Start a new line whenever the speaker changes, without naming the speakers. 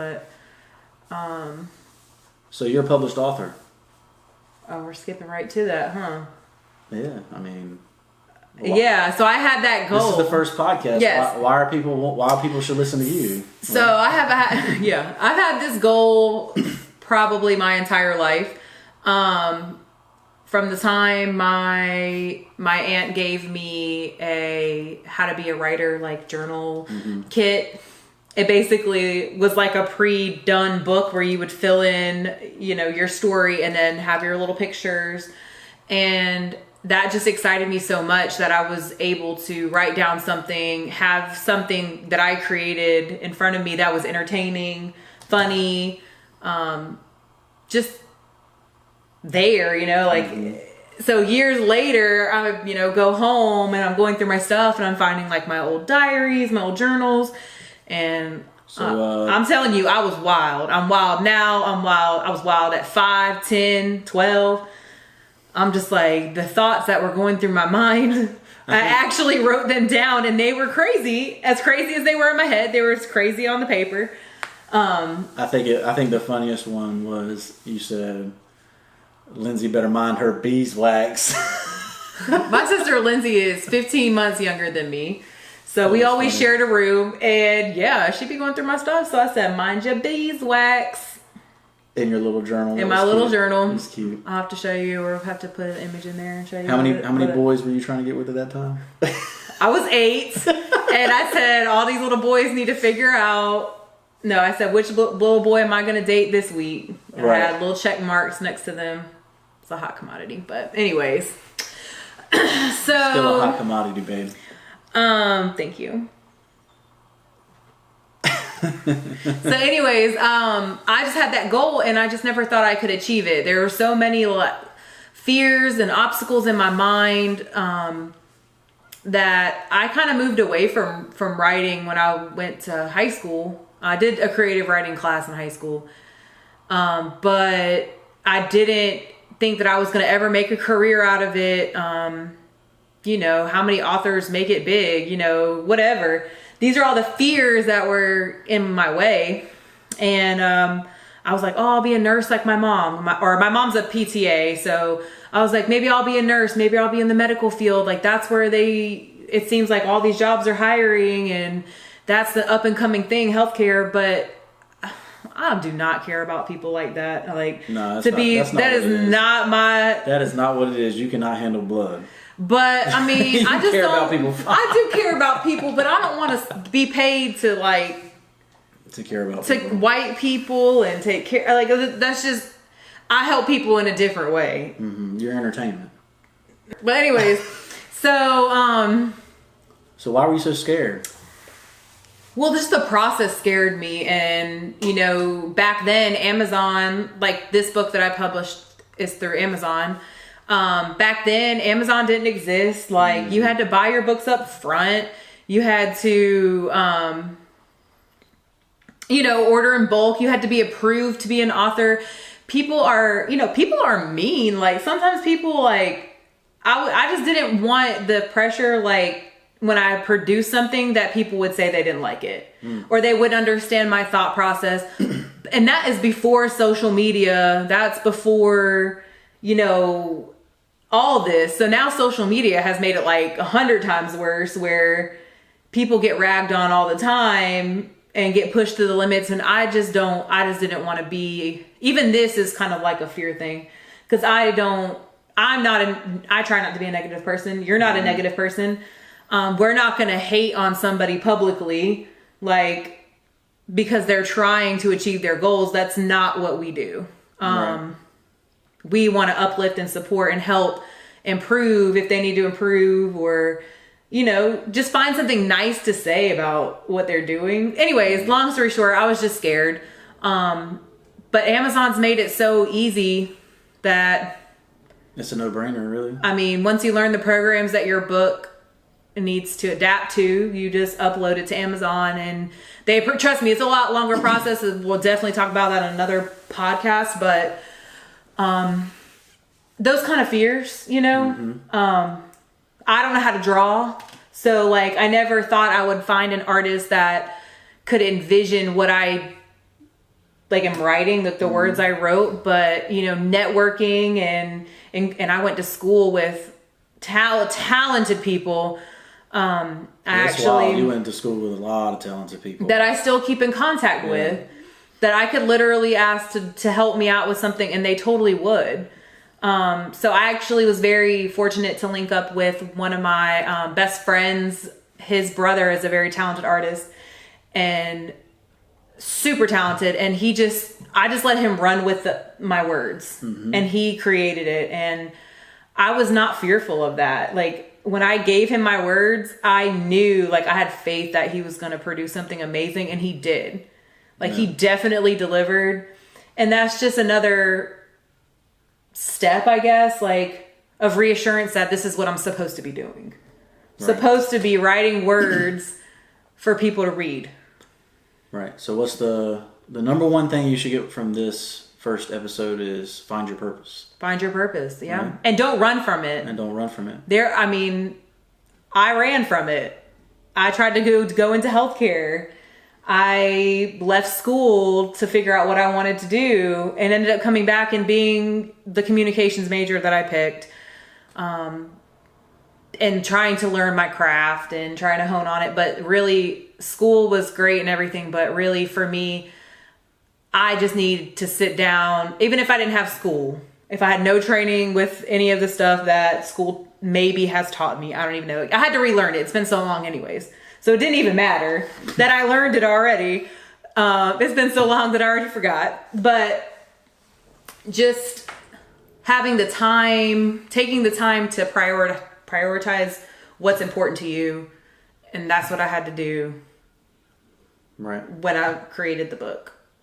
But,
So you're a published author.
oh, we're skipping right to that, huh?
Yeah, I mean.
Yeah, so I had that goal.
This is the first podcast.
Yes.
Why people should listen to you?
So I've had this goal probably my entire life. From the time my aunt gave me a how to be a writer like journal kit. It basically was like a pre-done book where you would fill in, your story and then have your little pictures. And that just excited me so much that I was able to write down something, have something that I created in front of me that was entertaining, funny, just there, So years later, I, go home and I'm going through my stuff and I'm finding like my old diaries, my old journals. And I'm telling you, I was wild. I'm wild now. I'm wild. I was wild at 5, 10, 12. I'm just like, the thoughts that were going through my mind, I actually wrote them down and they were crazy. As crazy as they were in my head, they were as crazy on the paper.
I think the funniest one was you said, Lindsay better mind her beeswax.
My sister Lindsay is 15 months younger than me. So we always shared a room, and yeah, she'd be going through my stuff. So I said, mind your beeswax.
In your little journal.
In my little journal.
It's cute.
I'll have to show you, or I'll have to put an image in there and show you.
How many boys were you trying to get with at that time?
I was 8, and I said, all these little boys need to figure out. No, I said, which little boy am I going to date this week? And I had little check marks next to them. It's a hot commodity, but anyways. So
still a hot commodity, babe.
Thank you. So anyways, I just had that goal and I just never thought I could achieve it. There were so many fears and obstacles in my mind, that I kind of moved away from writing when I went to high school. I did a creative writing class in high school. But I didn't think that I was going to ever make a career out of it. How many authors make it big, whatever. These are all the fears that were in my way. And I was like, oh, I'll be a nurse like my mom. My mom's a PTA. So I was like, maybe I'll be a nurse. Maybe I'll be in the medical field. Like that's where it seems like all these jobs are hiring and that's the up and coming thing, healthcare. But I do not care about people like that. Like
no,
that is
not what it is. You cannot handle blood.
But I mean, I just
care
don't.
About people.
I do care about people, but I don't want to be paid to
care about
white people and take care. Like that's just. I help people in a different way.
Mm-hmm. You're entertainment.
But anyways, so
So why were you so scared?
Well, just the process scared me, and back then Amazon, like this book that I published is through Amazon. Back then, Amazon didn't exist. Like you had to buy your books up front. You had to, order in bulk. You had to be approved to be an author. People are mean. Like sometimes people I just didn't want the pressure. Like when I produced something that people would say they didn't like it or they would understand my thought process. And that is before social media. That's before, all this. So now social media has made it like 100 times worse where people get ragged on all the time and get pushed to the limits. And I just didn't want to be, even this is kind of like a fear thing. Cause I try not to be a negative person. You're not a negative person. We're not going to hate on somebody publicly, because they're trying to achieve their goals. That's not what we do. Right. We want to uplift and support and help improve if they need to improve or, just find something nice to say about what they're doing. Anyways, long story short, I was just scared. But Amazon's made it so easy that
it's a no-brainer, really. I
mean, once you learn the programs that your book needs to adapt to, you just upload it to Amazon and trust me, it's a lot longer process. We'll definitely talk about that on another podcast, but those kind of fears, I don't know how to draw. So I never thought I would find an artist that could envision what I like am writing the words I wrote, but you know, networking and I went to school with talented people.
You went to school with a lot of talented people
that I still keep in contact with, that I could literally ask to help me out with something, and they totally would. So I actually was very fortunate to link up with one of my best friends. His brother is a very talented artist and super talented, and I just let him run with my words, and he created it, and I was not fearful of that. Like, when I gave him my words, I knew, like, I had faith that he was going to produce something amazing, and he did. Like, he definitely delivered. And that's just another step, I guess, like, of reassurance that this is what I'm supposed to be doing. Right. Supposed to be writing words for people to read.
Right. So what's the number one thing you should get from this first episode is find your purpose. Find your purpose,
yeah. Right. And don't run from it. I ran from it. I tried to go into healthcare. I left school to figure out what I wanted to do, and ended up coming back and being the communications major that I picked. And trying to learn my craft and trying to hone on it. But really, school was great and everything, but really for me, I just need to sit down, even if I didn't have school, if I had no training with any of the stuff that school maybe has taught me. I don't even know. I had to relearn it. It's been so long anyways. So it didn't even matter that I learned it already. It's been so long that I already forgot. But just having the time, taking the time to prioritize what's important to you. And that's what I had to do.
Right.
When I created the book.